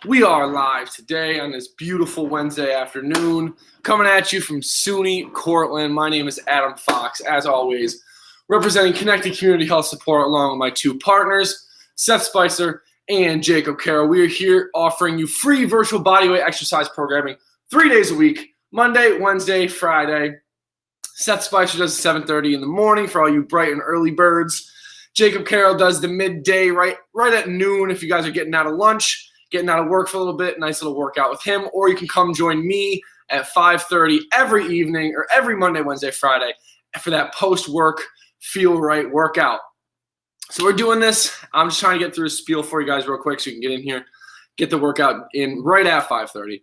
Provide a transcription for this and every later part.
We are live today on this beautiful Wednesday afternoon, coming at you from SUNY Cortland. My name is Adam Fox, as always, representing Connected Community Health Support along with my two partners, Seth Spicer and Jacob Carroll. We are here offering you free virtual bodyweight exercise programming 3 days a week, Monday, Wednesday, Friday. Seth Spicer does 7:30 in the morning for all you bright and early birds. Jacob Carroll does the midday right at noon if you guys are getting out of lunch, getting out of work for a little bit, nice little workout with him. Or you can come join me at 5:30 every evening or every Monday, Wednesday, Friday for that post-work feel right workout. So we're doing this. I'm just trying to get through a spiel for you guys real quick so you can get in here, get the workout in right at 5:30.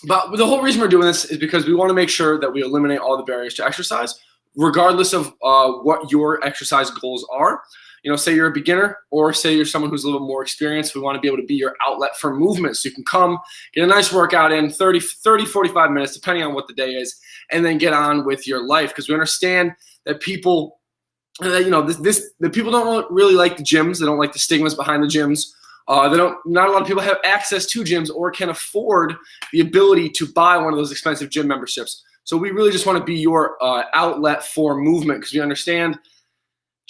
But the whole reason we're doing this is because we want to make sure that we eliminate all the barriers to exercise, regardless of what your exercise goals are. You know, say you're a beginner or say you're someone who's a little more experienced. We want to be able to be your outlet for movement. So you can come, get a nice workout in 30, 45 minutes, depending on what the day is, and then get on with your life. Because we understand that people, the people don't really like the gyms. They don't like the stigmas behind the gyms. Not a lot of people have access to gyms or can afford the ability to buy one of those expensive gym memberships. So we really just want to be your outlet for movement because we understand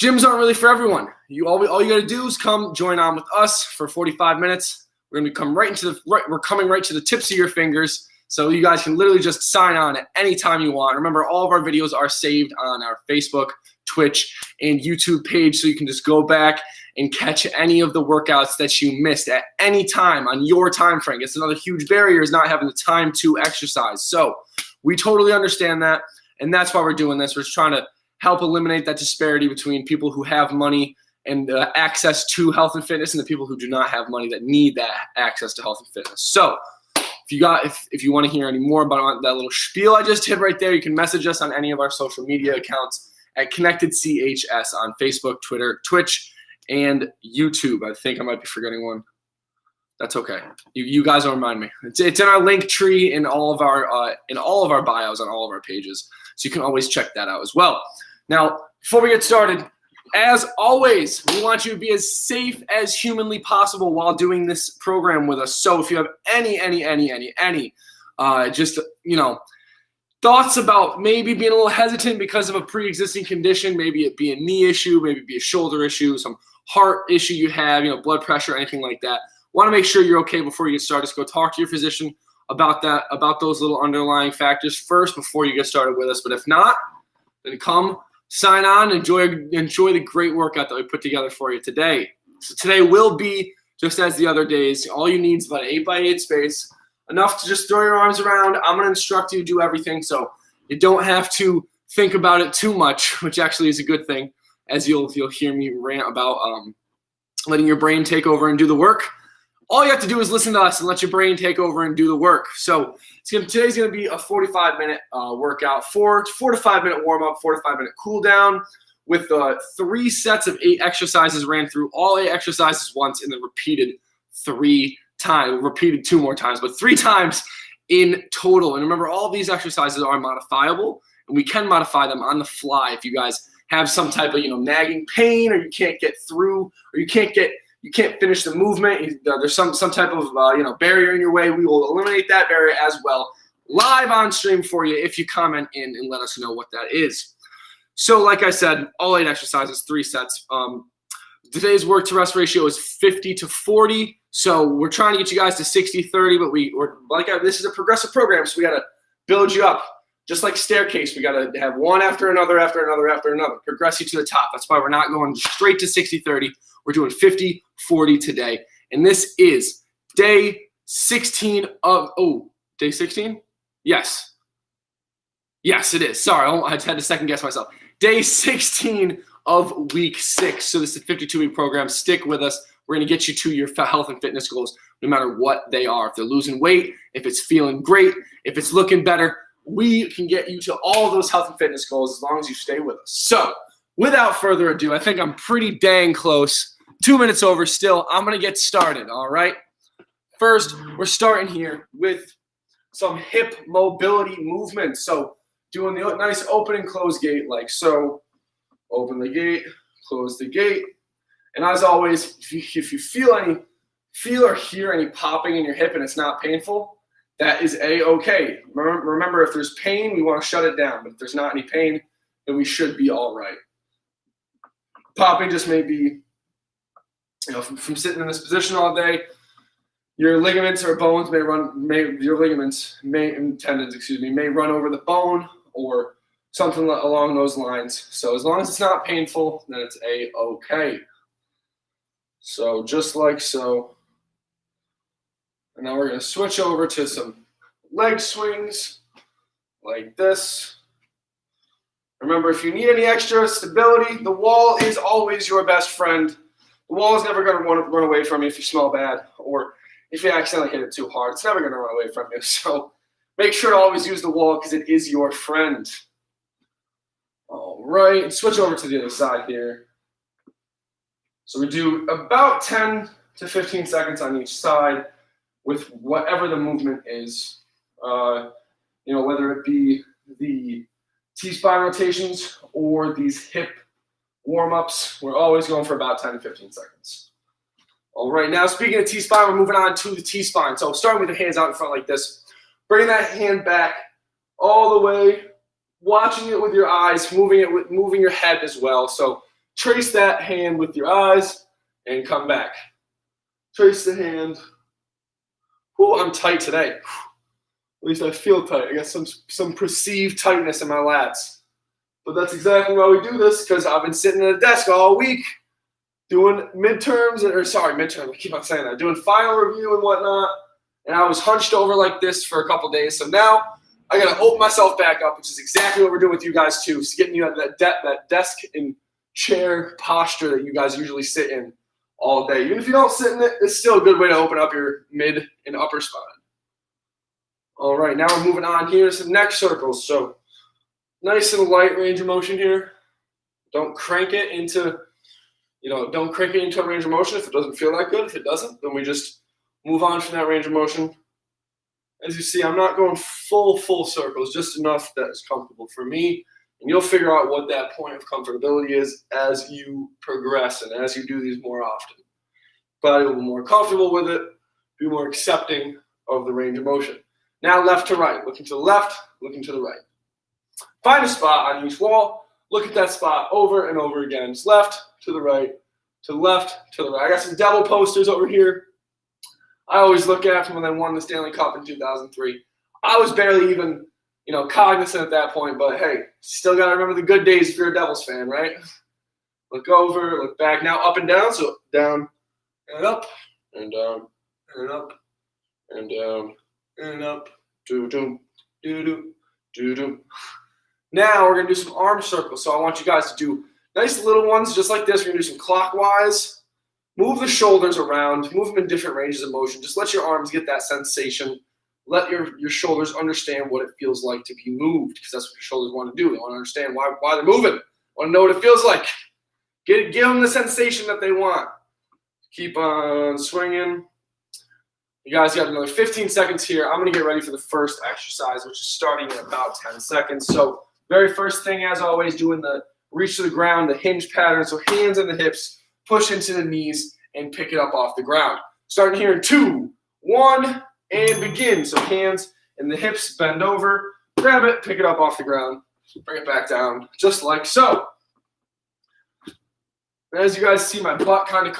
gyms aren't really for everyone. All you got to do is come join on with us for 45 minutes. We're going to come we're coming right to the tips of your fingers. So you guys can literally just sign on at any time you want. Remember, all of our videos are saved on our Facebook, Twitch, and YouTube page. So you can just go back and catch any of the workouts that you missed at any time on your time frame. It's another huge barrier is not having the time to exercise. So we totally understand that. And that's why we're doing this. We're just trying to help eliminate that disparity between people who have money and access to health and fitness and the people who do not have money that need that access to health and fitness. So if you want to hear any more about that little spiel I just did right there, you can message us on any of our social media accounts at ConnectedCHS on Facebook, Twitter, Twitch, and YouTube. I think I might be forgetting one. That's okay. You guys will remind me. It's in our link tree in all of our bios on all of our pages, so you can always check that out as well. Now, before we get started, as always, we want you to be as safe as humanly possible while doing this program with us. So if you have any thoughts about maybe being a little hesitant because of a pre-existing condition, maybe it be a knee issue, maybe it be a shoulder issue, some heart issue you have, blood pressure, anything like that, want to make sure you're okay before you get started. Just go talk to your physician about those little underlying factors first before you get started with us. But if not, then come sign on, enjoy the great workout that we put together for you today. So today will be just as the other days. All you need is about an 8x8 space, enough to just throw your arms around. I'm going to instruct you to do everything, so you don't have to think about it too much, which actually is a good thing, as you'll hear me rant about letting your brain take over and do the work. All you have to do is listen to us and let your brain take over and do the work. So today's going to be a 45-minute workout, 4 to 5 minute warm-up, 4 to 5 minute cool down with 3 sets of 8 exercises ran through all 8 exercises once and then repeated 3 times, repeated 2 more times, but 3 times in total. And remember, all of these exercises are modifiable, and we can modify them on the fly if you guys have some type of nagging pain, or you can't get through, or you can't finish the movement. There's some type of barrier in your way. We will eliminate that barrier as well live on stream for you if you comment in and let us know what that is. So like I said, all 8 exercises, 3 sets. Today's work to rest ratio is 50 to 40. So we're trying to get you guys to 60-30, but this is a progressive program, so we got to build you up. Just like staircase, we got to have one after another, progress you to the top. That's why we're not going straight to 60-30. We're doing 50-40 today. And this is day 16 of, day 16? Yes. Yes, it is. Sorry, I had to second guess myself. Day 16 of week 6. So this is a 52-week program. Stick with us. We're going to get you to your health and fitness goals no matter what they are. If they're losing weight, if it's feeling great, if it's looking better, we can get you to all of those health and fitness goals as long as you stay with us. So without further ado, I think I'm pretty dang close. 2 minutes over still. I'm going to get started, all right? First, we're starting here with some hip mobility movements. So doing the nice open and close gait like so. Open the gate, close the gate. And as always, if you feel any feel or hear any popping in your hip and it's not painful, that is A-okay. Remember, if there's pain, we want to shut it down. But if there's not any pain, then we should be all right. Popping just may be, from sitting in this position all day, your ligaments or bones tendons may run over the bone or something along those lines. So as long as it's not painful, then it's A-okay. So just like so. And now we're going to switch over to some leg swings like this. Remember, if you need any extra stability, the wall is always your best friend. The wall is never going to want to run away from you if you smell bad or if you accidentally hit it too hard. It's never going to run away from you. So make sure to always use the wall because it is your friend. All right, switch over to the other side here. So we do about 10 to 15 seconds on each side with whatever the movement is. Whether it be the T-spine rotations or these hip warm-ups, we're always going for about 10 to 15 seconds. All right, now speaking of T-spine, we're moving on to the T-spine. So starting with the hands out in front like this, bring that hand back all the way, watching it with your eyes, moving your head as well. So trace that hand with your eyes and come back. Trace the hand. Ooh, I'm tight today. At least I feel tight. I got some perceived tightness in my lats. But that's exactly why we do this, because I've been sitting at a desk all week doing midterms, I keep on saying that, doing final review and whatnot, and I was hunched over like this for a couple days. So now I got to open myself back up, which is exactly what we're doing with you guys too. So getting you out of that desk and chair posture that you guys usually sit in all day. Even if you don't sit in it, it's still a good way to open up your mid and upper spine. All right, now we're moving on here to some neck circles. So nice and light range of motion here. Don't crank it into a range of motion if it doesn't feel that good. If it doesn't, then we just move on from that range of motion. As you see, I'm not going full circles, just enough that is comfortable for me. And you'll figure out what that point of comfortability is as you progress and as you do these more often. Body will be more comfortable with it, be more accepting of the range of motion. Now left to right, looking to the left, looking to the right. Find a spot on each wall, look at that spot over and over again. It's left to the right, to the left, to the right. I got some devil posters over here. I always look at from when they won the Stanley Cup in 2003. I was barely even, cognizant at that point, but hey, still got to remember the good days if you're a Devils fan, right? Look over, look back. Now up and down, so down and up and down and up and down and up. Do-do, do-do, do-do. Now we're going to do some arm circles. So I want you guys to do nice little ones just like this. We're going to do some clockwise. Move the shoulders around. Move them in different ranges of motion. Just let your arms get that sensation. Let your shoulders understand what it feels like to be moved, because that's what your shoulders want to do. They want to understand why they're moving. Want to know what it feels like. Give them the sensation that they want. Keep on swinging. You guys got another 15 seconds here. I'm going to get ready for the first exercise, which is starting in about 10 seconds. So very first thing, as always, doing the reach to the ground, the hinge pattern. So hands in the hips, push into the knees, and pick it up off the ground. Starting here in 2, 1, and begin. So hands in the hips, bend over, grab it, pick it up off the ground, bring it back down, just like so. As you guys see, my butt kind of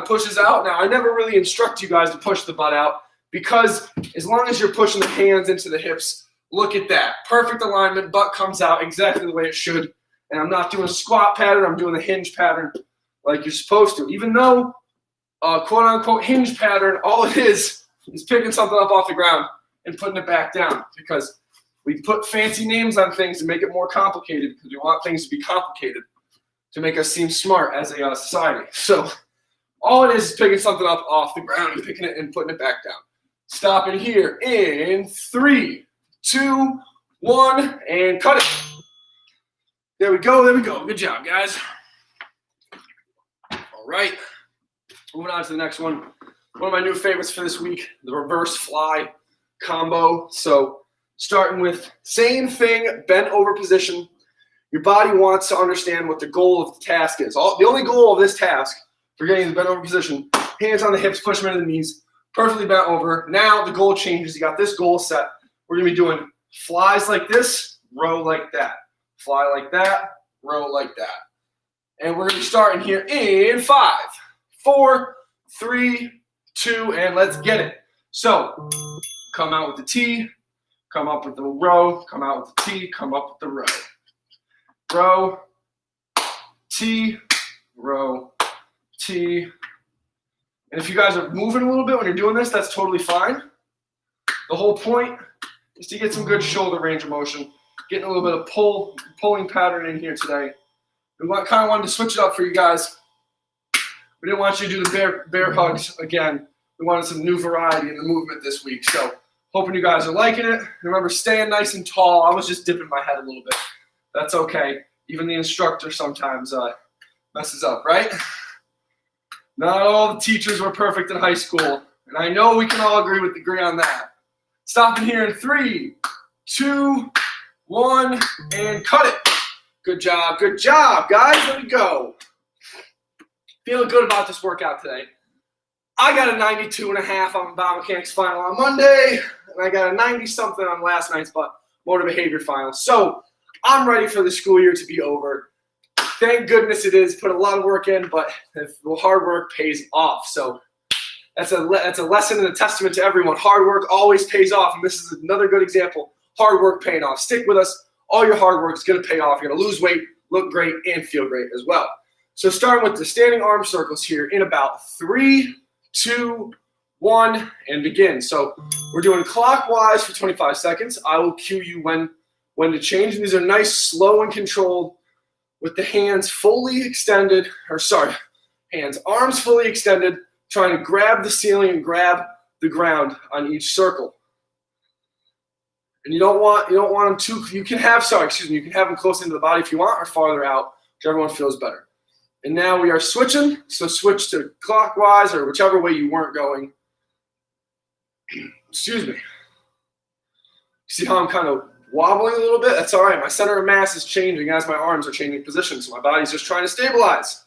pushes out. Now, I never really instruct you guys to push the butt out, because as long as you're pushing the hands into the hips, look at that. Perfect alignment, butt comes out exactly the way it should. And I'm not doing a squat pattern, I'm doing a hinge pattern like you're supposed to. Even though quote-unquote hinge pattern, all it is picking something up off the ground and putting it back down, because we put fancy names on things to make it more complicated, because we want things to be complicated to make us seem smart as a society. So all it is picking something up off the ground and picking it and putting it back down. Stopping here in 3, 2, 1, and cut it. There we go. Good job, guys. All right. Moving on to the next one. One of my new favorites for this week, the reverse fly combo. So starting with same thing, bent over position. Your body wants to understand what the goal of the task is. The only goal of this task for getting the bent over position Hands on the hips, push them into the knees. Perfectly bent over. Now the goal changes. You got this goal set. We're going to be doing flies like this, row like that. Fly like that, row like that. And we're going to be starting here in 5, 4, 3, 2, and let's get it. So come out with the T, come up with the row, come out with the T, come up with the row. Row, T, row, T. And if you guys are moving a little bit when you're doing this, that's totally fine. The whole point is to get some good shoulder range of motion, getting a little bit of pulling pattern in here today. We kind of wanted to switch it up for you guys. We didn't want you to do the bear hugs again. We wanted some new variety in the movement this week. So hoping you guys are liking it. Remember, staying nice and tall. I was just dipping my head a little bit. That's okay. Even the instructor sometimes messes up, right? Not all the teachers were perfect in high school. And I know we can all agree on that. Stopping here in 3, 2, 1, and cut it. Good job, guys. Let it go. Feeling good about this workout today. I got a 92.5 on biomechanics final on Monday, and I got a 90-something on last night's motor behavior final. So I'm ready for the school year to be over. Thank goodness it is. Put a lot of work in, but the hard work pays off. So that's a lesson and a testament to everyone. Hard work always pays off, and this is another good example. Hard work paying off. Stick with us. All your hard work is going to pay off. You're going to lose weight, look great, and feel great as well. So starting with the standing arm circles here in about 3, 2, 1, and begin. So we're doing clockwise for 25 seconds. I will cue you when to change. And these are nice, slow, and controlled with the hands fully extended, arms fully extended, trying to grab the ceiling and grab the ground on each circle. And you don't want them too, you can have them close into the body if you want, or farther out, whichever one feels better. And now we are switching, so switch to clockwise or whichever way you weren't going. Excuse me. See how I'm kind of wobbling a little bit? That's all right. My center of mass is changing as my arms are changing position, so my body's just trying to stabilize.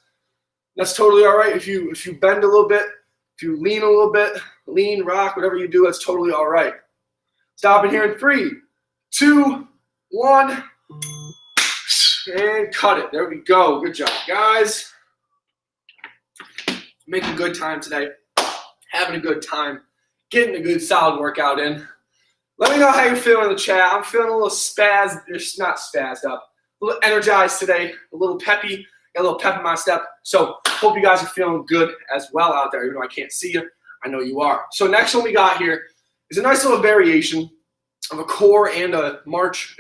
That's totally all right. If you bend a little bit, if you lean a little bit, rock, whatever you do, that's totally all right. Stopping here in 3, 2, 1, and cut it. There we go. Good job, guys. Making good time today. Having a good time. Getting a good solid workout in. Let me know how you're feeling in the chat. I'm feeling a little not spazzed up, a little energized today, a little peppy, got a little pep in my step. So hope you guys are feeling good as well out there. Even though I can't see you, I know you are. So next one we got here is a nice little variation of a core and a march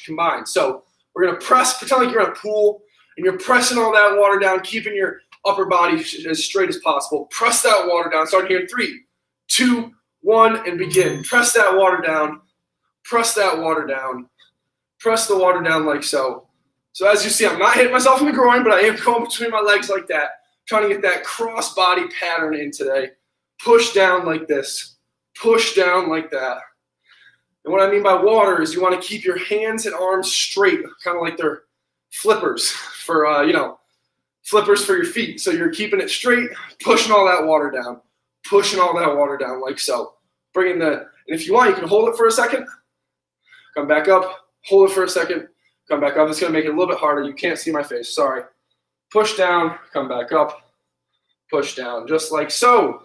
combined. So we're going to press, pretend like you're in a pool, and you're pressing all that water down, keeping your upper body as straight as possible. Press that water down. Starting here in 3, 2, 1, and begin. Press that water down. Press that water down. Press the water down like so. So as you see, I'm not hitting myself in the groin, but I am going between my legs like that, trying to get that cross body pattern in today. Push down like this. Push down like that. And what I mean by water is you want to keep your hands and arms straight, kind of like they're flippers for, flippers for your feet. So you're keeping it straight, pushing all that water down, like so. And if you want, you can hold it for a second, come back up, hold it for a second, come back up. It's going to make it a little bit harder. You can't see my face, sorry. Push down, come back up, push down, just like so.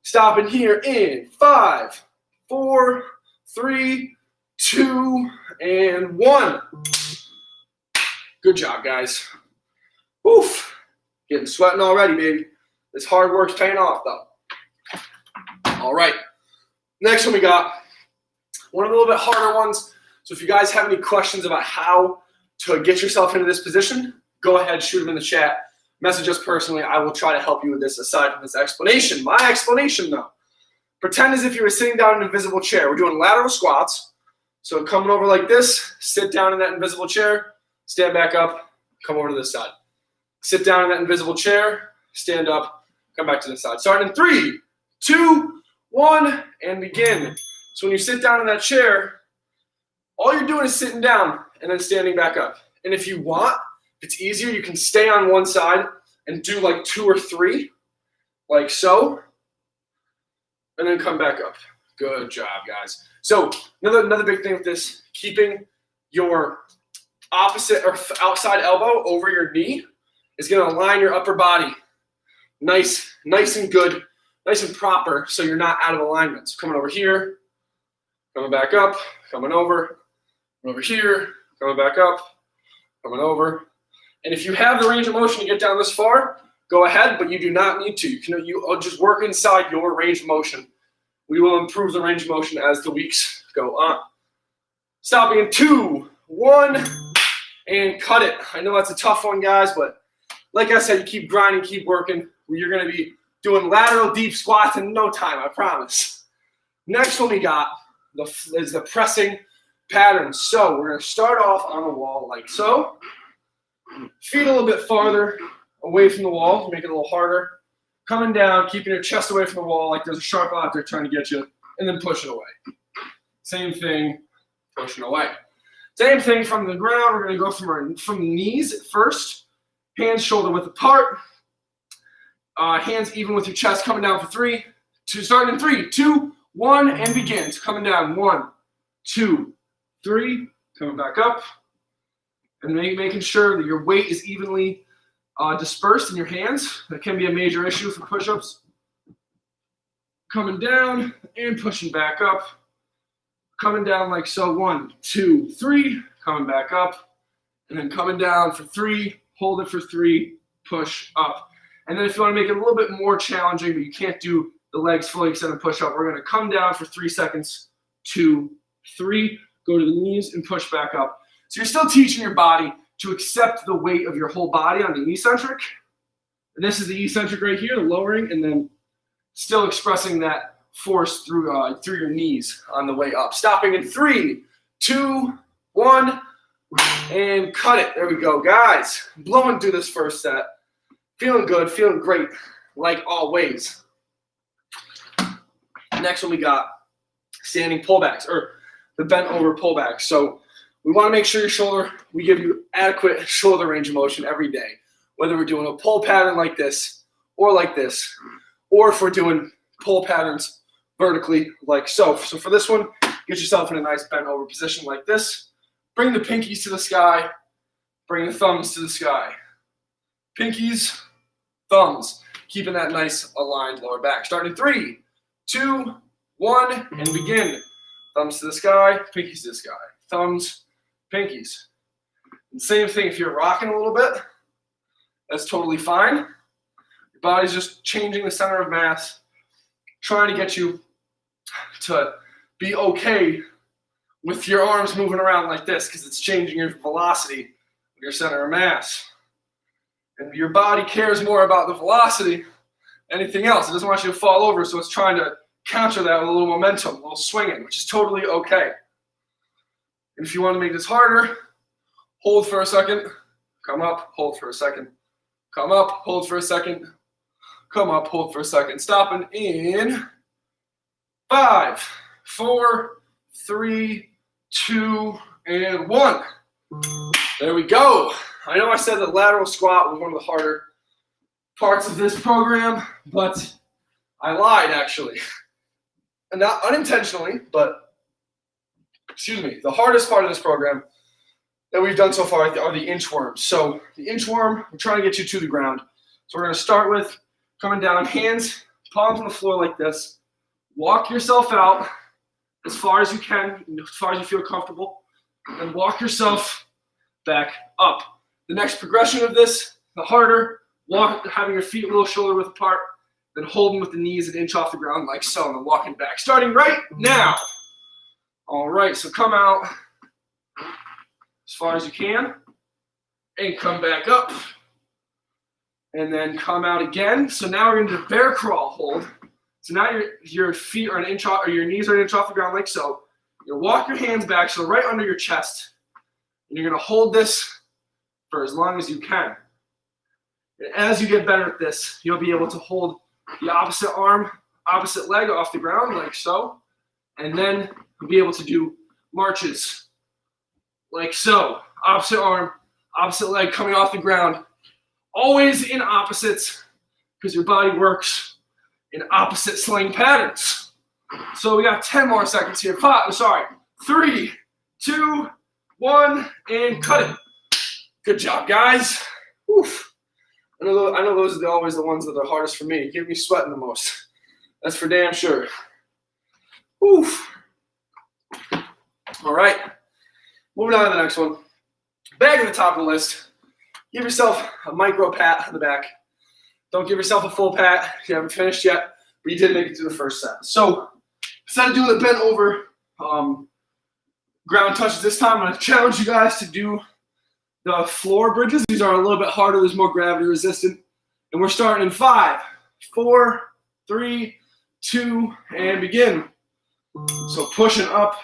Stopping here in 5, 4, 3, 2, and 1. Good job, guys. Oof. Getting sweating already, baby. This hard work's paying off, though. All right. Next one we got, one of the little bit harder ones. So if you guys have any questions about how to get yourself into this position, go ahead, shoot them in the chat. Message us personally. I will try to help you with this aside from this explanation. My explanation, though. Pretend as if you were sitting down in an invisible chair. We're doing lateral squats. So coming over like this, sit down in that invisible chair, stand back up, come over to this side. Sit down in that invisible chair, stand up, come back to this side. Starting in 3, 2, 1, and begin. So when you sit down in that chair, all you're doing is sitting down and then standing back up. And if you want, if it's easier, you can stay on one side and do like 2 or 3. like so, and then come back up. Good job, guys. So another big thing with this, keeping your opposite or outside elbow over your knee is going to align your upper body nice and good, nice and proper, so you're not out of alignment. So coming over here, coming back up, coming over here, coming back up, coming over. And if you have the range of motion to get down this far, go ahead, but you do not need to. You just work inside your range of motion. We will improve the range of motion as the weeks go on. Stopping in 2, 1, and cut it. I know that's a tough one, guys, but like I said, you keep grinding, keep working. You're going to be doing lateral deep squats in no time, I promise. Next one we got is the pressing pattern. So we're going to start off on the wall like so. Feet a little bit farther away from the wall, make it a little harder. Coming down, keeping your chest away from the wall like there's a shark out there trying to get you, and then push it away. Same thing, pushing away. Same thing from the ground. We're going to go from the knees at first. Hands shoulder width apart. Hands even with your chest, coming down for 3. Starting in 3, 2, 1, and begin. So coming down, 1, 2, 3. Coming back up. And making sure that your weight is evenly dispersed in your hands. That can be a major issue for push-ups. Coming down and pushing back up. Coming down like so, 1, 2, 3. Coming back up. And then coming down for 3. Hold it for 3. Push up. And then if you want to make it a little bit more challenging, but you can't do the legs fully extended push-up, we're going to come down for 3 seconds, 2, 3. Go to the knees and push back up. So you're still teaching your body to accept the weight of your whole body on the eccentric. And this is the eccentric right here, the lowering, and then still expressing that force through your knees on the way up. Stopping in 3, 2, 1, and cut it. There we go, guys. Blowing through this first set. Feeling good, feeling great, like always. Next one we got standing pullbacks, or the bent over pullbacks. So we want to make sure we give you adequate shoulder range of motion every day, whether we're doing a pull pattern like this, or if we're doing pull patterns vertically like so. So for this one, get yourself in a nice bent over position like this. Bring the pinkies to the sky, bring the thumbs to the sky. Pinkies, thumbs, keeping that nice aligned lower back. Starting 3, 2, 1, and begin. Thumbs to the sky, pinkies to the sky. Thumbs, pinkies. And same thing if you're rocking a little bit, that's totally fine. Your body's just changing the center of mass, trying to get you to be okay with your arms moving around like this because it's changing your velocity of your center of mass. And your body cares more about the velocity than anything else. It doesn't want you to fall over, so it's trying to counter that with a little momentum, a little swinging, which is totally okay. And if you want to make this harder, hold for a second, come up, hold for a second, come up, hold for a second, come up, hold for a second. Stopping in 5, 4, 3, 2, and 1. There we go. I know I said that lateral squat was one of the harder parts of this program, but I lied actually. And not unintentionally, but the hardest part of this program that we've done so far are the inchworms. So the inchworm, we're trying to get you to the ground. So we're going to start with coming down, hands, palms on the floor like this. Walk yourself out as far as you can, as far as you feel comfortable, and walk yourself back up. The next progression of this, the harder, having your feet a little shoulder width apart, then holding with the knees an inch off the ground like so, and then walking back. Starting right now. All right, so come out as far as you can, and come back up, and then come out again. So now we're going to do bear crawl hold. So now your feet are an inch off, or your knees are an inch off the ground like so. You'll walk your hands back, so right under your chest, and you're going to hold this for as long as you can. And as you get better at this, you'll be able to hold the opposite arm, opposite leg off the ground like so, and then you'll be able to do marches like so. Opposite arm, opposite leg coming off the ground. Always in opposites because your body works in opposite sling patterns. So we got 10 more seconds here. 3, 2, 1, and cut it. Good job, guys. Oof. I know those are always the ones that are hardest for me. Get me sweating the most. That's for damn sure. Oof. All right. Moving on to the next one. Back at the top of the list. Give yourself a micro pat on the back. Don't give yourself a full pat if you haven't finished yet, but you did make it through the first set. So instead of doing the bent over ground touches this time, I'm going to challenge you guys to do the floor bridges. These are a little bit harder. There's more gravity resistant. And we're starting in 5, 4, 3, 2, and begin. So pushing up,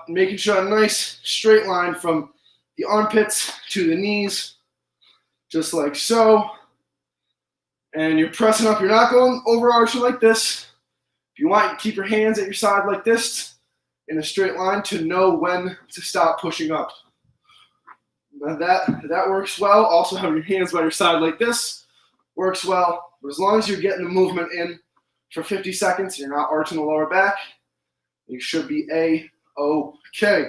making sure a nice straight line from the armpits to the knees, just like so. And you're pressing up. You're not going overarching like this. If you want, keep your hands at your side like this in a straight line to know when to stop pushing up. Now that works well. Also having your hands by your side like this works well. But as long as you're getting the movement in for 50 seconds, you're not arching the lower back, you should be A-okay.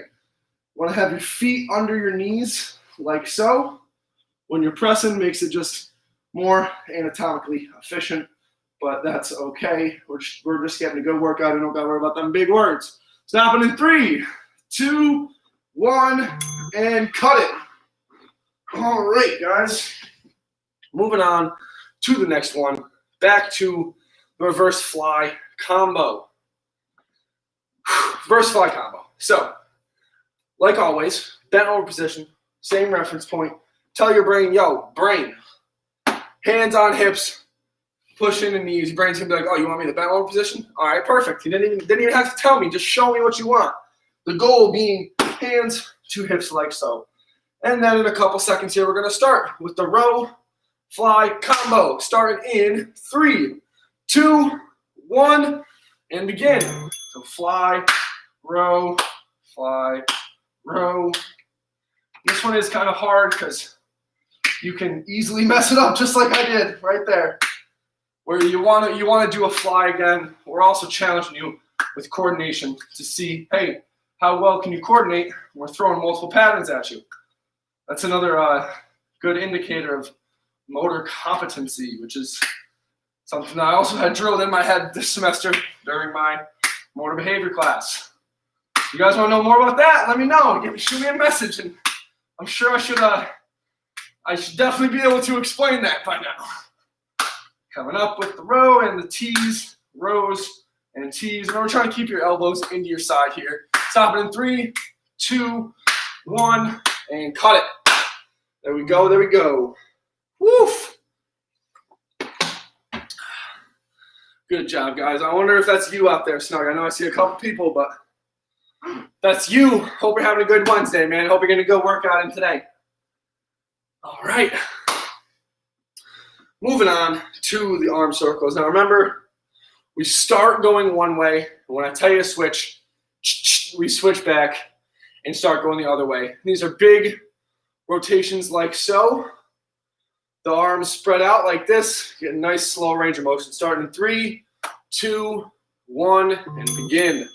Want to have your feet under your knees like so. When you're pressing, makes it just more anatomically efficient, but that's okay. We're just getting a good workout. You don't got to worry about them big words. Stopping in 3, 2, 1, and cut it. All right, guys. Moving on to the next one. Back to the reverse fly combo. Reverse fly combo. So, like always, bent over position, same reference point. Tell your brain, yo, brain, hands on hips, push in the knees. Your brain's gonna be like, oh, you want me to bent over position? All right, perfect. You didn't even have to tell me. Just show me what you want. The goal being hands to hips like so. And then in a couple seconds here, we're gonna start with the row fly combo. Starting in 3, 2, 1, and begin. So fly, row, fly, row. This one is kind of hard because you can easily mess it up just like I did right there. Where you want to do a fly again. We're also challenging you with coordination to see, hey, how well can you coordinate? We're throwing multiple patterns at you. That's another good indicator of motor competency, which is something I also had drilled in my head this semester during my motor behavior class. You guys want to know more about that? Let me know. Shoot me a message, and I'm sure I should definitely be able to explain that by now. Coming up with the row and the T's, rows and T's. Remember, trying to keep your elbows into your side here. Stop it in 3, 2, 1, and cut it. There we go, there we go. Woof. Good job, guys. I wonder if that's you out there, Snug. I know I see a couple people, but that's you. Hope you're having a good Wednesday, man. Hope you're going to go work out in today. All right. Moving on to the arm circles. Now, remember, we start going one way. And when I tell you to switch, we switch back and start going the other way. These are big rotations like so. The arms spread out like this. Get a nice slow range of motion. Starting in 3, 2, 1, and begin.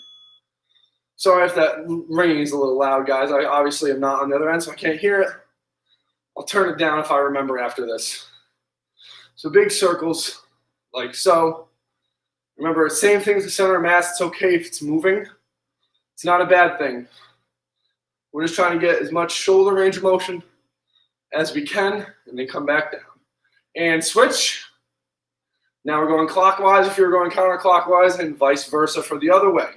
Sorry if that ringing is a little loud, guys. I obviously am not on the other end, so I can't hear it. I'll turn it down if I remember after this. So big circles like so. Remember, same thing as the center of mass. It's okay if it's moving. It's not a bad thing. We're just trying to get as much shoulder range of motion as we can, and then come back down. And switch. Now we're going clockwise if you're going counterclockwise, and vice versa for the other way.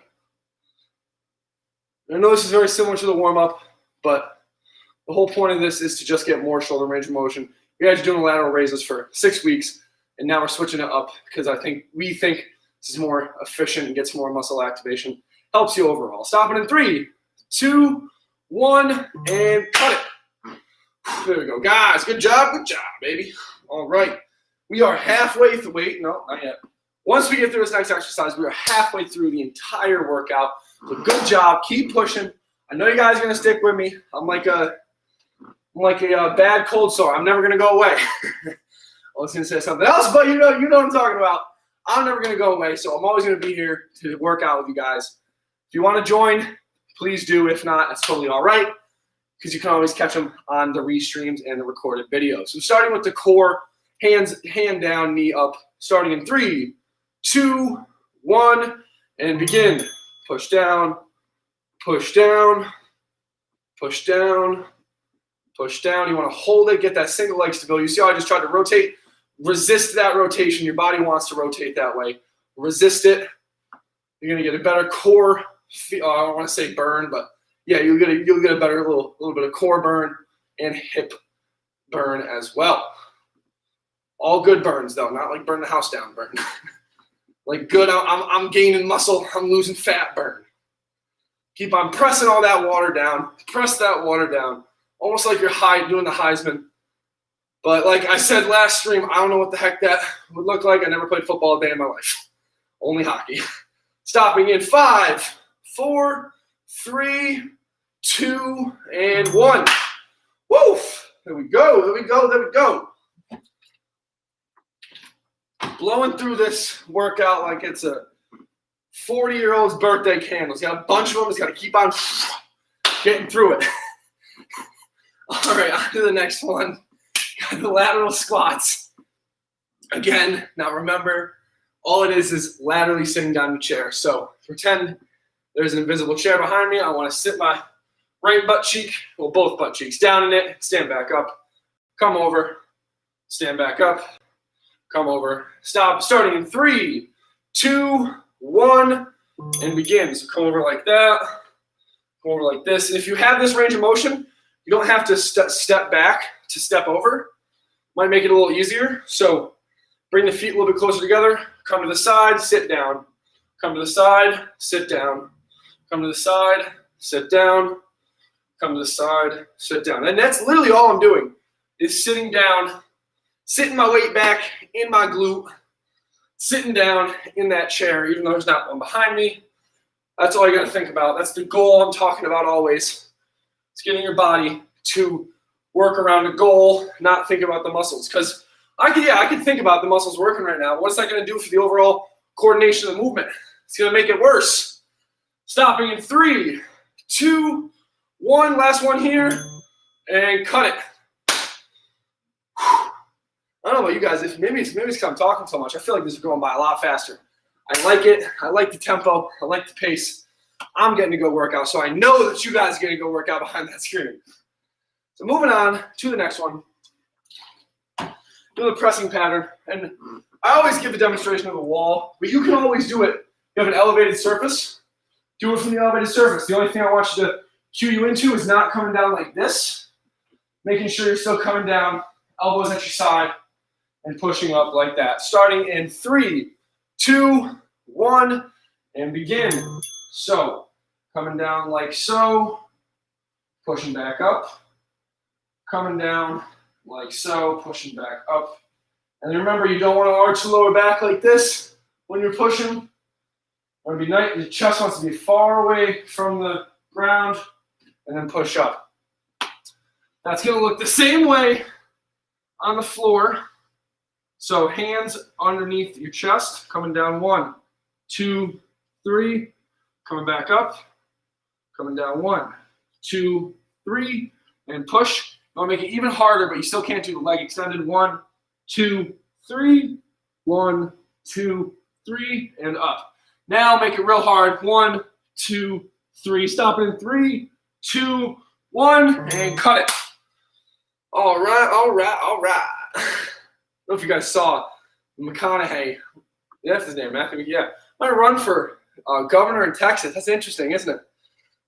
I know this is very similar to the warm-up, but the whole point of this is to just get more shoulder range of motion. We had you doing lateral raises for 6 weeks, and now we're switching it up because we think this is more efficient and gets more muscle activation. Helps you overall. Stop it in 3, 2, 1, and cut it. There we go. Guys, good job, baby. All right. We are halfway through. Wait, no, not yet. Once we get through this next exercise, we are halfway through the entire workout. So good job. Keep pushing. I know you guys are going to stick with me. I'm like a bad cold sore. I'm never going to go away. I was going to say something else, but you know what I'm talking about. I'm never going to go away, so I'm always going to be here to work out with you guys. If you want to join, please do. If not, that's totally all right, because you can always catch them on the restreams and the recorded videos. So starting with the core, hand down, knee up, starting in 3, 2, 1, and begin. Push down, push down, push down, push down. You want to hold it, get that single leg stability. You see how I just tried to rotate? Resist that rotation. Your body wants to rotate that way. Resist it. You're going to get a better core. I don't want to say burn, but yeah, you'll get a better little bit of core burn and hip burn as well. All good burns though, not like burn the house down burn. Like good, I'm gaining muscle, I'm losing fat burn. Keep on pressing all that water down. Press that water down. Almost like you're doing the Heisman. But like I said last stream, I don't know what the heck that would look like. I never played football a day in my life. Only hockey. Stopping in 5, 4, 3, 2, and 1. Woof! There we go, there we go, there we go. Blowing through this workout like it's a 40-year-old's birthday candle. He's got a bunch of them. He's got to keep on getting through it. All right, on to the next one. Got the lateral squats. Again, now remember, all it is laterally sitting down in a chair. So pretend there's an invisible chair behind me. I want to sit my right butt cheek, well, both butt cheeks down in it, stand back up, come over, stand back up, come over, stop, starting in 3, 2, 1, and begin. So come over like that, come over like this. And if you have this range of motion, you don't have to step back to step over. Might make it a little easier. So bring the feet a little bit closer together, come to the side, sit down, come to the side, sit down, come to the side, sit down, come to the side, sit down. And that's literally all I'm doing is sitting down, sitting my weight back in my glute, sitting down in that chair, even though there's not one behind me. That's all you got to think about. That's the goal I'm talking about always. It's getting your body to work around a goal, not think about the muscles. Because I could think about the muscles working right now. What's that going to do for the overall coordination of the movement? It's going to make it worse. Stopping in 3, 2, 1. Last one here, and cut it. I don't know about you guys. Maybe it's because I'm talking so much. I feel like this is going by a lot faster. I like it. I like the tempo. I like the pace. I'm getting to go work out, so I know that you guys are going to go work out behind that screen. So moving on to the next one. Do the pressing pattern. And I always give a demonstration of the wall, but you can always do it. You have an elevated surface. Do it from the elevated surface. The only thing I want you to cue you into is not coming down like this. Making sure you're still coming down, elbows at your side, and pushing up like that. Starting in 3, 2, 1, and begin. So, coming down like so, pushing back up, coming down like so, pushing back up. And remember, you don't want to arch the lower back like this when you're pushing. Want to be nice. Your chest wants to be far away from the ground, and then push up. That's going to look the same way on the floor. So hands underneath your chest, coming down 1, 2, 3, coming back up, coming down 1, 2, 3, and push. I'll make it even harder, but you still can't do the leg extended. 1, 2, 3, 1, 2, 3, and up. Now make it real hard. 1, 2, 3. Stop in 3, 2, 1, and cut it. All right, all right, all right. I don't know if you guys saw McConaughey. That's his name, Matthew. Yeah, might run for governor in Texas. That's interesting, isn't it?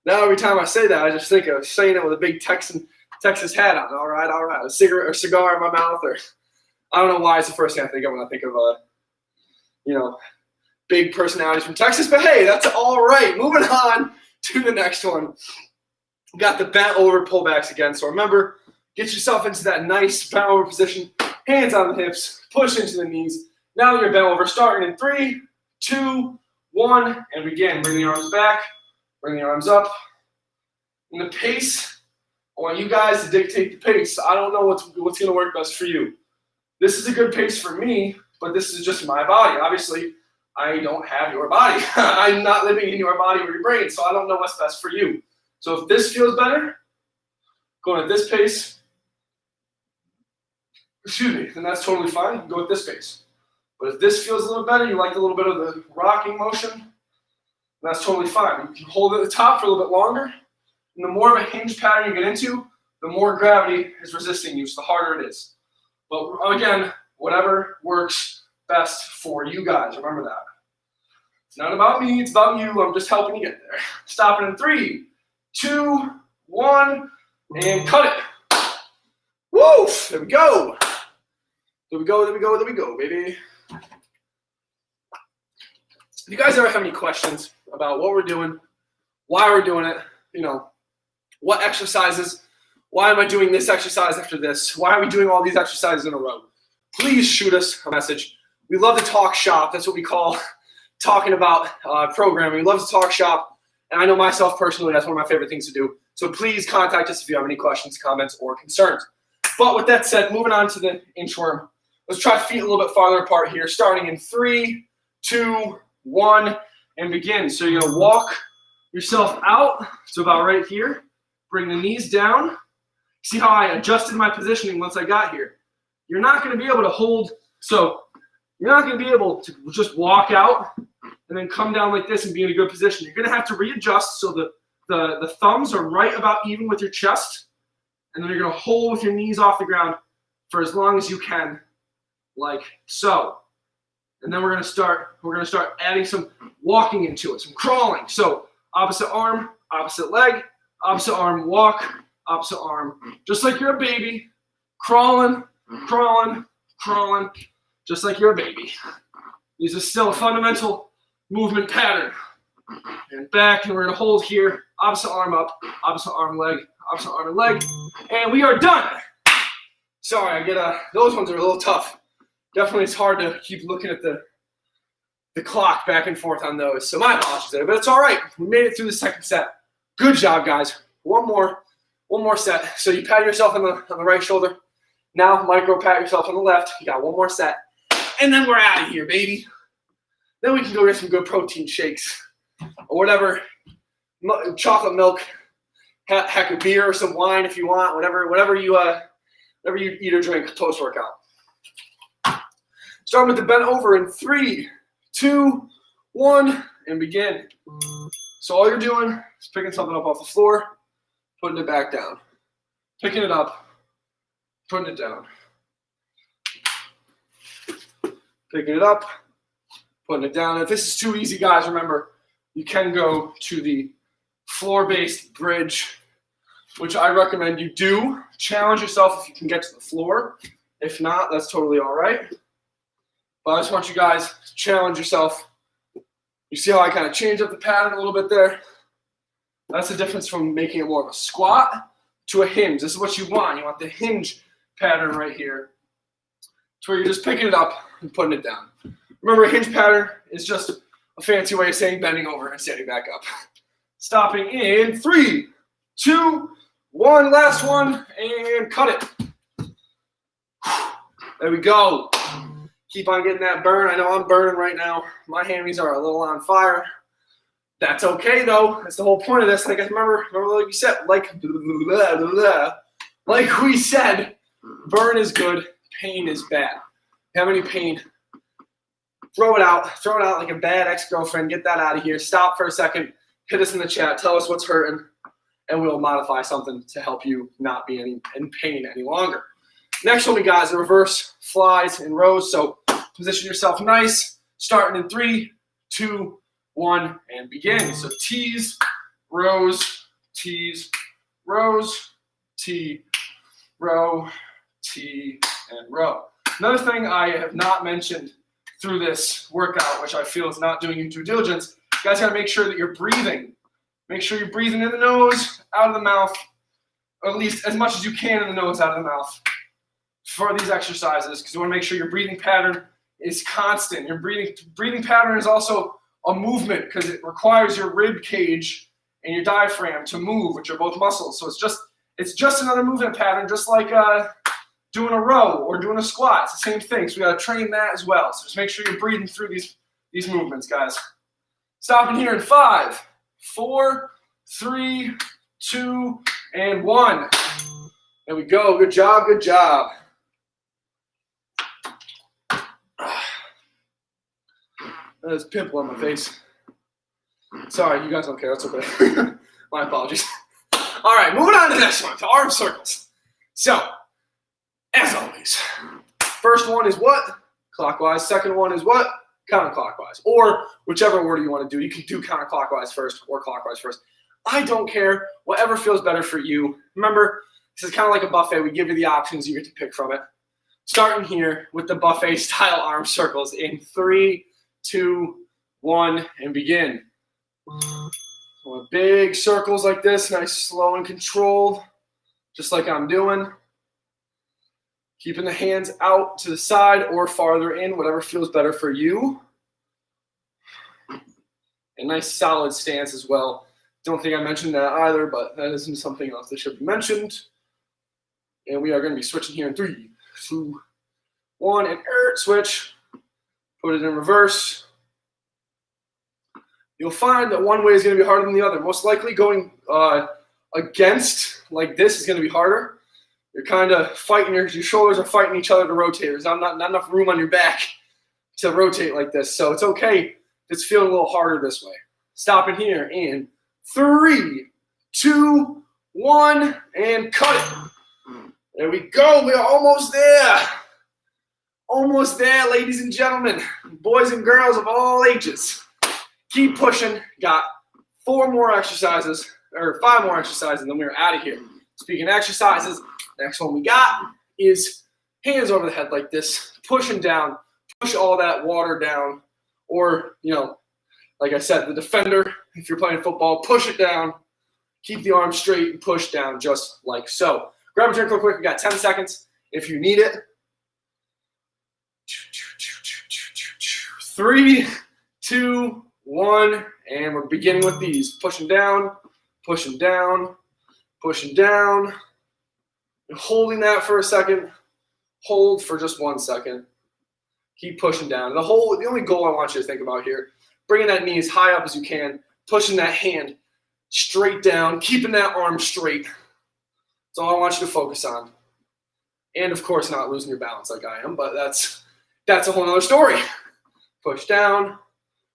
Now every time I say that, I just think of saying it with a big Texas hat on. All right, all right. A cigarette or cigar in my mouth, or I don't know why it's the first thing I think of when I think of big personalities from Texas. But hey, that's all right. Moving on to the next one. We got the bent over pullbacks again. So remember, get yourself into that nice bent over position. Hands on the hips, push into the knees. Now you're bent over, starting in 3, 2, 1, and begin. Bring the arms back, bring the arms up. And the pace, I want you guys to dictate the pace. I don't know what's going to work best for you. This is a good pace for me, but this is just my body. Obviously, I don't have your body. I'm not living in your body or your brain, so I don't know what's best for you. So if this feels better, going at this pace, then that's totally fine. You can go at this pace. But if this feels a little better, you like a little bit of the rocking motion, that's totally fine. You can hold it at the top for a little bit longer. And the more of a hinge pattern you get into, the more gravity is resisting you, so the harder it is. But again, whatever works best for you guys. Remember that. It's not about me, it's about you. I'm just helping you get there. Stopping in 3, 2, 1, and cut it. Woo! There we go. There we go, there we go, there we go, baby. If you guys ever have any questions about what we're doing, why we're doing it, what exercises, why am I doing this exercise after this, why are we doing all these exercises in a row, please shoot us a message. We love to talk shop. That's what we call talking about programming. We love to talk shop, and I know myself personally, that's one of my favorite things to do. So please contact us if you have any questions, comments, or concerns. But with that said, moving on to the inchworm, let's try feet a little bit farther apart here, starting in 3, 2, 1, and begin. So you're gonna walk yourself out to about right here. Bring the knees down. See how I adjusted my positioning once I got here. You're not gonna be able to hold, so you're not gonna be able to just walk out and then come down like this and be in a good position. You're gonna have to readjust so the thumbs are right about even with your chest, and then you're gonna hold with your knees off the ground for as long as you can, like so. And then we're gonna start adding some walking into it, some crawling. So opposite arm, opposite leg, opposite arm, walk, opposite arm. Just like you're a baby, crawling, crawling, crawling, just like you're a baby. This is still a fundamental movement pattern. And back, and we're gonna hold here, opposite arm up, opposite arm, leg, opposite arm and leg, and we are done. Sorry, those ones are a little tough. Definitely, it's hard to keep looking at the clock back and forth on those. So my apologies there, but it's all right. We made it through the second set. Good job, guys. One more set. So you pat yourself on the right shoulder. Now micro pat yourself on the left. You got one more set, and then we're out of here, baby. Then we can go get some good protein shakes or whatever, chocolate milk, heck, a beer or some wine if you want. Whatever you eat or drink post-workout. Start with the bent over in 3, 2, 1, and begin. So all you're doing is picking something up off the floor, putting it back down. Picking it up, putting it down. Picking it up, putting it down. If this is too easy, guys, remember, you can go to the floor-based bridge, which I recommend you do. Challenge yourself if you can get to the floor. If not, that's totally all right. But I just want you guys to challenge yourself. You see how I kind of changed up the pattern a little bit there? That's the difference from making it more of a squat to a hinge. This is what you want. You want the hinge pattern right here. It's where you're just picking it up and putting it down. Remember, a hinge pattern is just a fancy way of saying bending over and standing back up. Stopping in 3, 2, 1. Last one, and cut it. There we go. Keep on getting that burn. I know I'm burning right now. My hammies are a little on fire. That's okay though. That's the whole point of this. Like remember like you said, like we said, burn is good, pain is bad. If you have any pain, throw it out like a bad ex-girlfriend. Get that out of here. Stop for a second. Hit us in the chat. Tell us what's hurting, and we'll modify something to help you not be in pain any longer. Next one we got is the reverse flies in rows. So position yourself nice, starting in 3, 2, 1, and begin. So T's, rows, T's, rows, T, row, T, and row. Another thing I have not mentioned through this workout, which I feel is not doing you due diligence, you guys gotta make sure that you're breathing. Make sure you're breathing in the nose, out of the mouth, or at least as much as you can in the nose, out of the mouth for these exercises, because you want to make sure your breathing pattern is constant. Your breathing pattern is also a movement because it requires your rib cage and your diaphragm to move, which are both muscles. So it's just another movement pattern, just like doing a row or doing a squat. It's the same thing. So we got to train that as well. So just make sure you're breathing through these movements, guys. Stopping here in 5, 4, 3, 2, and 1. There we go. Good job. Good job. There's a pimple on my face. Sorry, you guys don't care. That's okay. My apologies. All right, moving on to the next one, to arm circles. So, as always, first one is what? Clockwise. Second one is what? Counterclockwise. Or whichever order you want to do. You can do counterclockwise first or clockwise first. I don't care. Whatever feels better for you. Remember, this is kind of like a buffet. We give you the options. You get to pick from it. Starting here with the buffet style arm circles in 3, 2, 1, and begin. So big circles like this, nice, slow and controlled, just like I'm doing. Keeping the hands out to the side or farther in, whatever feels better for you. A nice solid stance as well. Don't think I mentioned that either, but that isn't something else that should be mentioned. And we are going to be switching here in 3, 2, 1, and switch. Put it in reverse. You'll find that one way is going to be harder than the other. Most likely going against like this is going to be harder. You're kind of fighting, your shoulders are fighting each other to rotate. There's not enough room on your back to rotate like this. So it's okay if it's feeling a little harder this way. Stopping here in 3, 2, 1, and cut it. There we go. We are almost there. Almost there, ladies and gentlemen, boys and girls of all ages. Keep pushing. Got 4 more exercises, or 5 more exercises, and then we're out of here. Speaking of exercises, next one we got is hands over the head like this, pushing down, push all that water down, or, like I said, the defender, if you're playing football, push it down, keep the arm straight, and push down just like so. Grab a drink real quick. We got 10 seconds if you need it. 3, 2, 1, and we're beginning with these. Pushing down, pushing down, pushing down. And holding that for a second. Hold for just 1 second. Keep pushing down. The only goal I want you to think about here, bringing that knee as high up as you can, pushing that hand straight down, keeping that arm straight. That's all I want you to focus on. And of course, not losing your balance like I am, but that's a whole other story. Push down.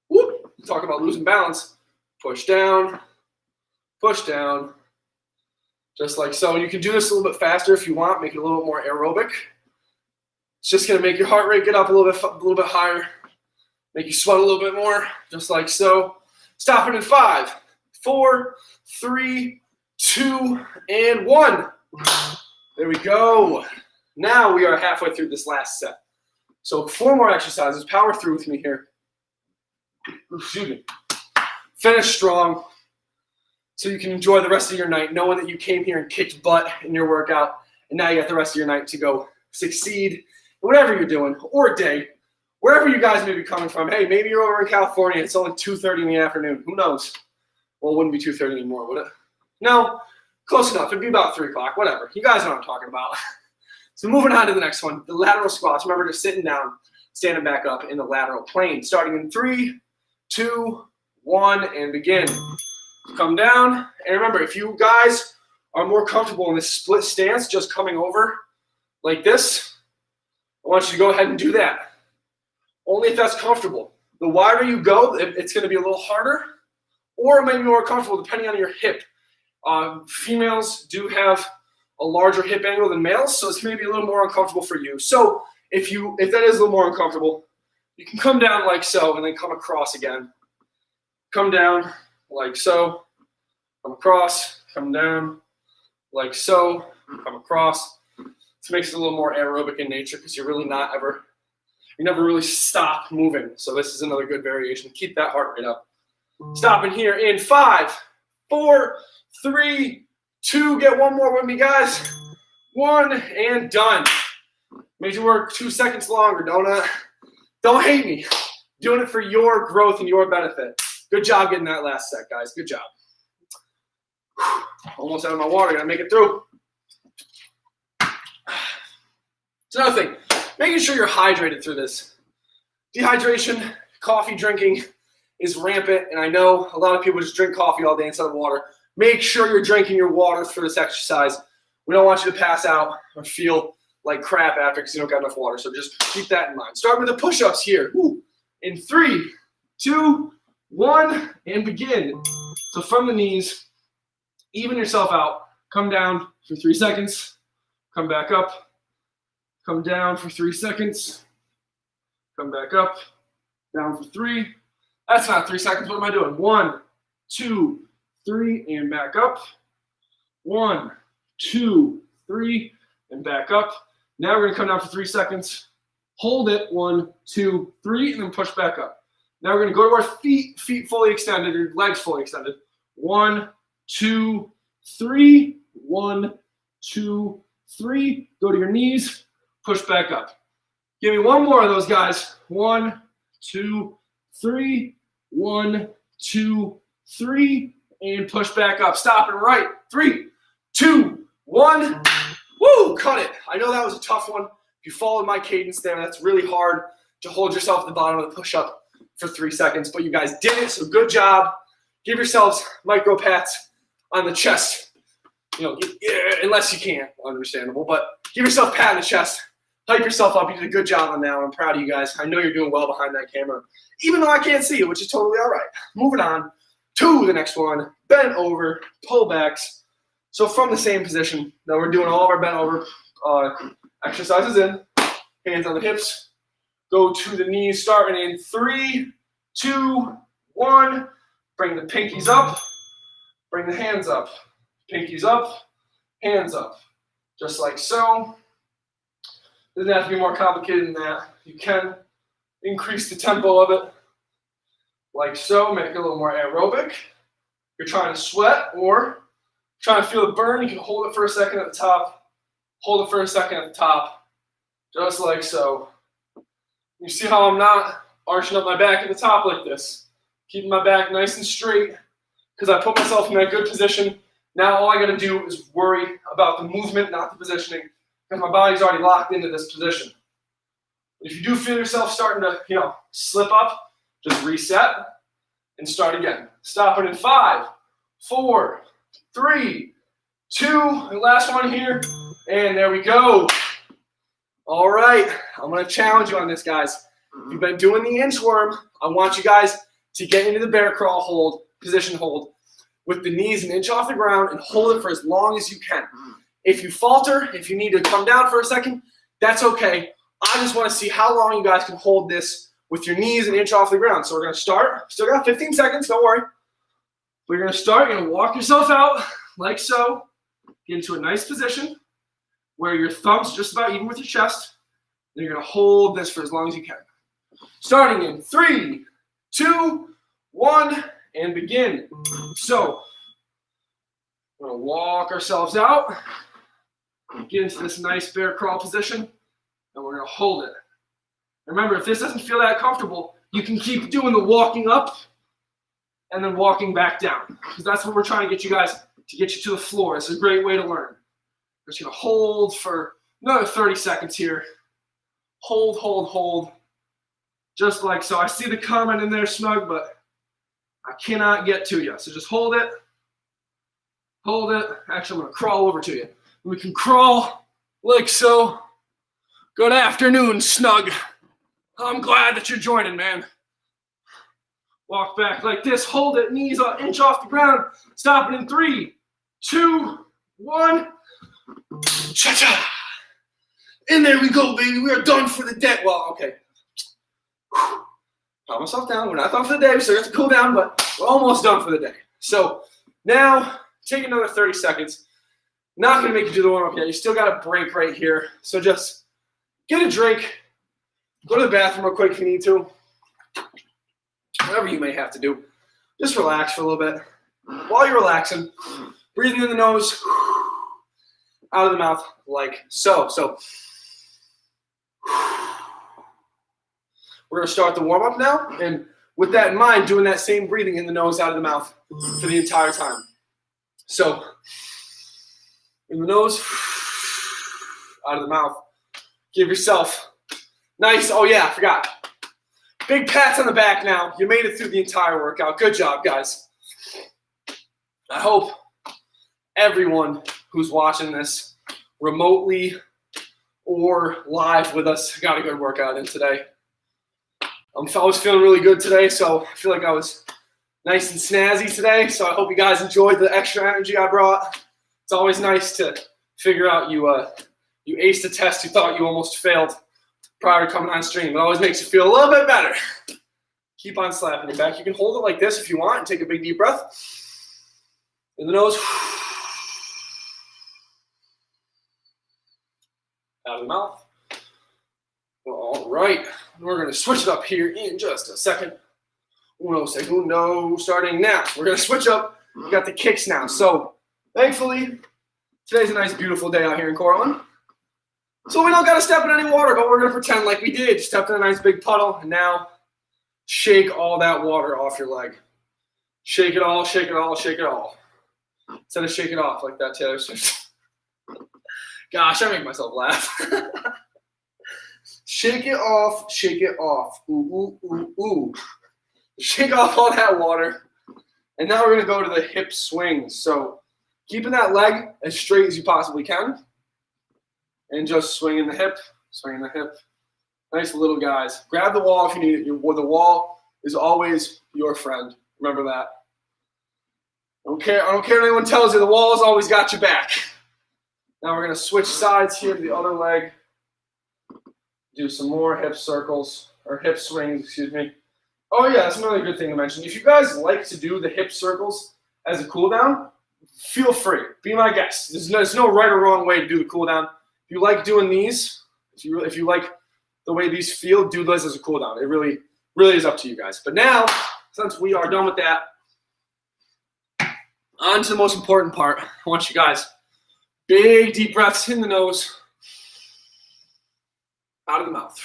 Whoop. Talk about losing balance. Push down. Push down. Just like so. You can do this a little bit faster if you want. Make it a little bit more aerobic. It's just going to make your heart rate get up a little bit higher. Make you sweat a little bit more. Just like so. Stopping in 5, 4, 3, 2, and 1. There we go. Now we are halfway through this last set. So 4 more exercises. Power through with me here. Excuse me. Finish strong so you can enjoy the rest of your night knowing that you came here and kicked butt in your workout, and now you got the rest of your night to go succeed in whatever you're doing, or day, wherever you guys may be coming from. Hey, maybe you're over in California. It's only 2:30 in the afternoon. Who knows? Well, it wouldn't be 2:30 anymore, would it? No, close enough. It'd be about 3 o'clock, whatever. You guys know what I'm talking about. So moving on to the next one, the lateral squats. Remember, just sitting down, standing back up in the lateral plane. Starting in 3, 2, 1, and begin. Come down. And remember, if you guys are more comfortable in this split stance, just coming over like this, I want you to go ahead and do that. Only if that's comfortable. The wider you go, it's going to be a little harder, or maybe more comfortable depending on your hip. Females do have a larger hip angle than males, so it's maybe a little more uncomfortable for you. So if that is a little more uncomfortable, you can come down like so and then come across again. Come down like so, come across, come down like so, come across. This makes it a little more aerobic in nature because you never really stop moving. So this is another good variation. Keep that heart rate up. Stopping here in 5, 4, 3, 2, get 1 more with me, guys. 1, and done. Made you work 2 seconds longer, don't hate me. Doing it for your growth and your benefit. Good job getting that last set, guys. Good job. Almost out of my water. Gotta make it through. It's another thing, making sure you're hydrated through this. Dehydration, coffee drinking is rampant, and I know a lot of people just drink coffee all day instead of water. Make sure you're drinking your water for this exercise. We don't want you to pass out or feel like crap after because you don't got enough water, so just keep that in mind. Start with the push-ups here. In 3, 2, 1, and begin. So from the knees, even yourself out. Come down for 3 seconds. Come back up. Come down for 3 seconds. Come back up. Down for 3. That's not 3 seconds. What am I doing? 1, 2, 3, and back up. 1, 2, 3, and back up. Now we're going to come down for 3 seconds. Hold it. 1, 2, 3, and then push back up. Now we're going to go to our feet fully extended, or legs fully extended. 1, 2, 3. 1, 2, 3. Go to your knees. Push back up. Give me one more of those, guys. 1, 2, 3. 1, 2, 3. And push back up. Stop and right. 3, 2, 1. Woo! Cut it. I know that was a tough one. If you followed my cadence there, that's really hard to hold yourself at the bottom of the push-up for 3 seconds. But you guys did it, so good job. Give yourselves micro pats on the chest. Unless you can't, understandable. But give yourself a pat on the chest. Hype yourself up. You did a good job on that one. I'm proud of you guys. I know you're doing well behind that camera, even though I can't see you, which is totally all right. Moving on to the next one. Bent over, pullbacks. So from the same position, now we're doing all of our bent over exercises in. Hands on the hips. Go to the knees, starting in 3, 2, 1. Bring the pinkies up. Bring the hands up. Pinkies up. Hands up. Just like so. Doesn't have to be more complicated than that. You can increase the tempo of it. Like so. Make it a little more aerobic. If you're trying to sweat or trying to feel the burn, you can hold it for a second at the top. Hold it for a second at the top. Just like so. You see how I'm not arching up my back at the top like this. Keeping my back nice and straight because I put myself in that good position. Now all I got to do is worry about the movement, not the positioning, because my body's already locked into this position. If you do feel yourself starting to, slip up, just reset and start again. Stop it in 5, 4, 3, 2, and last one here, and there we go. All right, I'm going to challenge you on this, guys. If you've been doing the inchworm, I want you guys to get into the bear crawl hold, position hold, with the knees an inch off the ground and hold it for as long as you can. If you falter, if you need to come down for a second, that's okay. I just want to see how long you guys can hold this with your knees an inch off the ground. So we're going to start. Still got 15 seconds, don't worry. We're going to start. You're going to walk yourself out like so. Get into a nice position where your thumb's just about even with your chest. Then you're going to hold this for as long as you can. Starting in 3, 2, 1, and begin. So we're going to walk ourselves out, get into this nice bear crawl position, and we're going to hold it. Remember, if this doesn't feel that comfortable, you can keep doing the walking up and then walking back down, because that's what we're trying to get you guys to get you to the floor. It's a great way to learn. We're just going to hold for another 30 seconds here. Hold, hold, hold. Just like so. I see the comment in there, Snug, but I cannot get to you. So just hold it. Hold it. Actually, I'm going to crawl over to you. We can crawl like so. Good afternoon, Snug. I'm glad that you're joining, man. Walk back like this. Hold it. Knees an inch off the ground. Stop it in 3, 2, 1. Cha-cha. And there we go, baby. We are done for the day. Well, okay. Calm myself down. We're not done for the day. We still have to cool down, but we're almost done for the day. So now take another 30 seconds. Not going to make you do the warm-up yet. You still got a break right here. So just get a drink. Go to the bathroom real quick if you need to. Whatever you may have to do. Just relax for a little bit. While you're relaxing, breathing in the nose, out of the mouth like so. So we're going to start the warm-up now. And with that in mind, doing that same breathing in the nose, out of the mouth for the entire time. So in the nose, out of the mouth. Give yourself nice, oh yeah, I forgot. Big pats on the back now. You made it through the entire workout. Good job, guys. I hope everyone who's watching this remotely or live with us got a good workout in today. I was feeling really good today, so I feel like I was nice and snazzy today. So I hope you guys enjoyed the extra energy I brought. It's always nice to figure out you aced a test you thought you almost failed prior to coming on stream. It always makes you feel a little bit better. Keep on slapping your back. You can hold it like this if you want and take a big deep breath. In the nose. Out of the mouth. All right. We're going to switch it up here in just a second. Uno segundo. Starting now. We're going to switch up. We got the kicks now. So, thankfully, today's a nice, beautiful day out here in Cortland. So we don't got to step in any water, but we're going to pretend like we did. Stepped in a nice big puddle, and now shake all that water off your leg. Shake it all, shake it all, shake it all. Instead of shake it off like that, Taylor Swift. Gosh, I make myself laugh. Shake it off, shake it off. Ooh, ooh, ooh, ooh. Shake off all that water. And now we're going to go to the hip swings. So keeping that leg as straight as you possibly can. And just swinging the hip, swinging the hip. Nice little guys. Grab the wall if you need it. The wall is always your friend. Remember that. I don't care what anyone tells you. The wall has always got your back. Now we're going to switch sides here to the other leg. Do some more hip circles, or hip swings, excuse me. Oh yeah, that's another good thing to mention. If you guys like to do the hip circles as a cool down, feel free. Be my guest. There's no right or wrong way to do the cool down. If you like doing these, if you like the way these feel, do those as a cool down. It really is up to you guys. But now, since we are done with that, on to the most important part. I want you guys, big deep breaths in the nose, out of the mouth.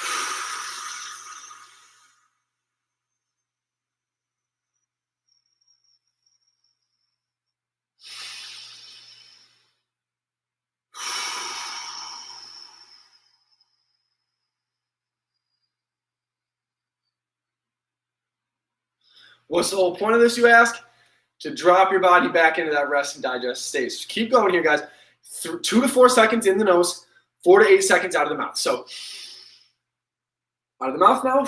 What's the whole point of this, you ask? To drop your body back into that rest and digest state. So keep going here, guys. 2 to 4 seconds in the nose, 4 to 8 seconds out of the mouth. So out of the mouth now.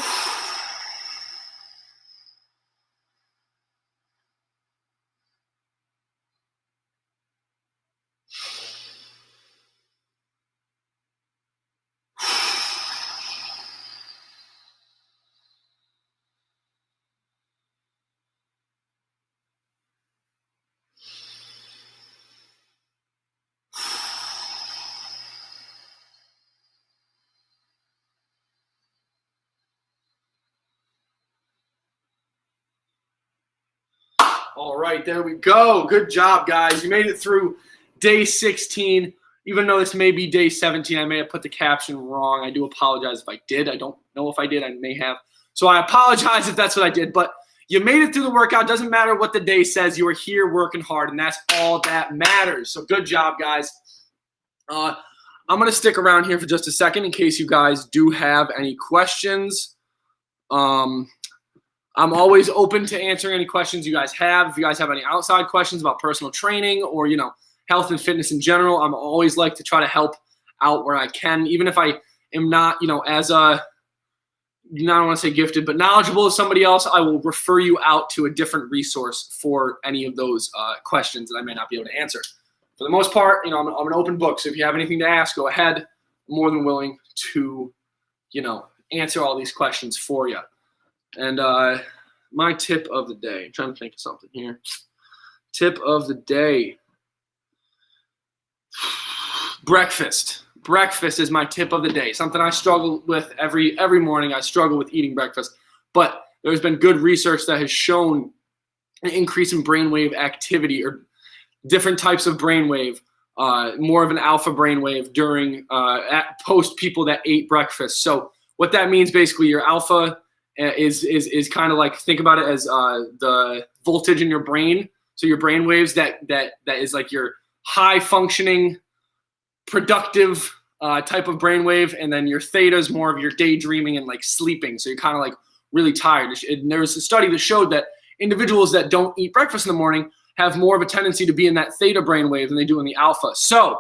All right, there we go. Good job, guys. You made it through day 16. Even though this may be day 17, I may have put the caption wrong. I do apologize if I did. I don't know if I did. I may have. So I apologize if that's what I did. But you made it through the workout. Doesn't matter what the day says. You were here working hard, and that's all that matters. So good job, guys. I'm going to stick around here for just a second in case you guys do have any questions. I'm always open to answering any questions you guys have. If you guys have any outside questions about personal training or, health and fitness in general, I'm always like to try to help out where I can, even if I am not, as I don't want to say gifted, but knowledgeable as somebody else. I will refer you out to a different resource for any of those questions that I may not be able to answer. For the most part, I'm an open book. So if you have anything to ask, go ahead. I'm more than willing to, answer all these questions for you. And my tip of the day, I'm trying to think of something here. Tip of the day. Breakfast. Breakfast is my tip of the day. Something I struggle with every morning. I struggle with eating breakfast. But there's been good research that has shown an increase in brainwave activity or different types of brainwave, more of an alpha brainwave during post people that ate breakfast. So what that means, basically, your alpha is kind of like, think about it as the voltage in your brain. So your brain waves that is like your high functioning, productive type of brainwave, and then your theta is more of your daydreaming and like sleeping. So you're kind of like really tired. And there was a study that showed that individuals that don't eat breakfast in the morning have more of a tendency to be in that theta brainwave than they do in the alpha. So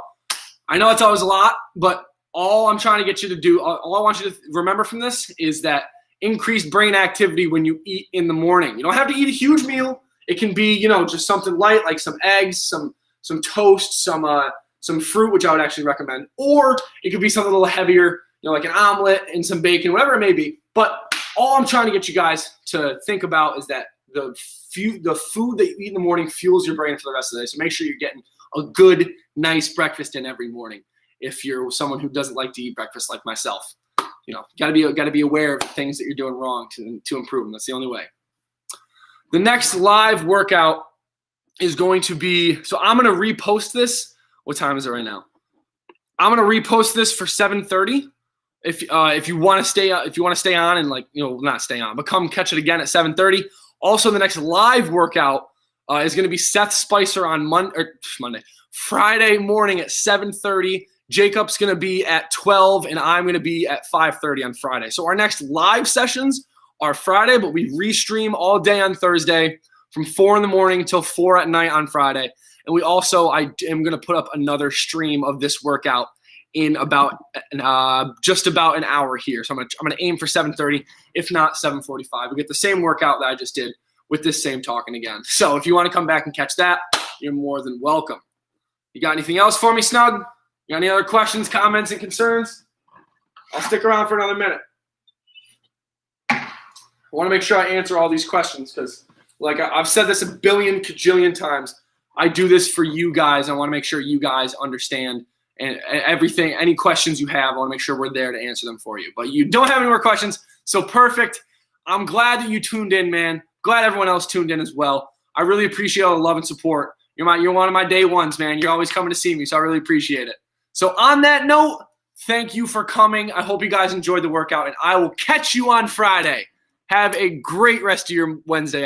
I know it's always a lot, but all I'm trying to get you to do, all I want you to remember from this is that increased brain activity when you eat in the morning. You don't have to eat a huge meal. It can be, just something light like some eggs, some toast, some fruit, which I would actually recommend, or it could be something a little heavier, like an omelet and some bacon, whatever it may be. But all I'm trying to get you guys to think about is that the food that you eat in the morning fuels your brain for the rest of the day. So make sure you're getting a good, nice breakfast in every morning. If you're someone who doesn't like to eat breakfast like myself, got to be aware of the things that you're doing wrong to improve them. That's the only way. The next live workout is going to be, so I'm going to repost this. What time is it right now? I'm going to repost this for 7:30. If you want to stay on and not stay on, but come catch it again at 7:30. Also, the next live workout is going to be Seth Spicer on Friday morning at 7:30. Jacob's going to be at 12, and I'm going to be at 5:30 on Friday. So our next live sessions are Friday, but we restream all day on Thursday from 4 in the morning till 4 at night on Friday. And we also, I am going to put up another stream of this workout in about just about an hour here. So I'm going to aim for 7:30, if not 7:45. We get the same workout that I just did with this same talking again. So if you want to come back and catch that, you're more than welcome. You got anything else for me, Snug? You got any other questions, comments, and concerns? I'll stick around for another minute. I want to make sure I answer all these questions because, like I've said this a billion kajillion times, I do this for you guys. I want to make sure you guys understand and everything. Any questions you have, I want to make sure we're there to answer them for you. But you don't have any more questions, so perfect. I'm glad that you tuned in, man. Glad everyone else tuned in as well. I really appreciate all the love and support. You're one of my day ones, man. You're always coming to see me, so I really appreciate it. So on that note, thank you for coming. I hope you guys enjoyed the workout, and I will catch you on Friday. Have a great rest of your Wednesday.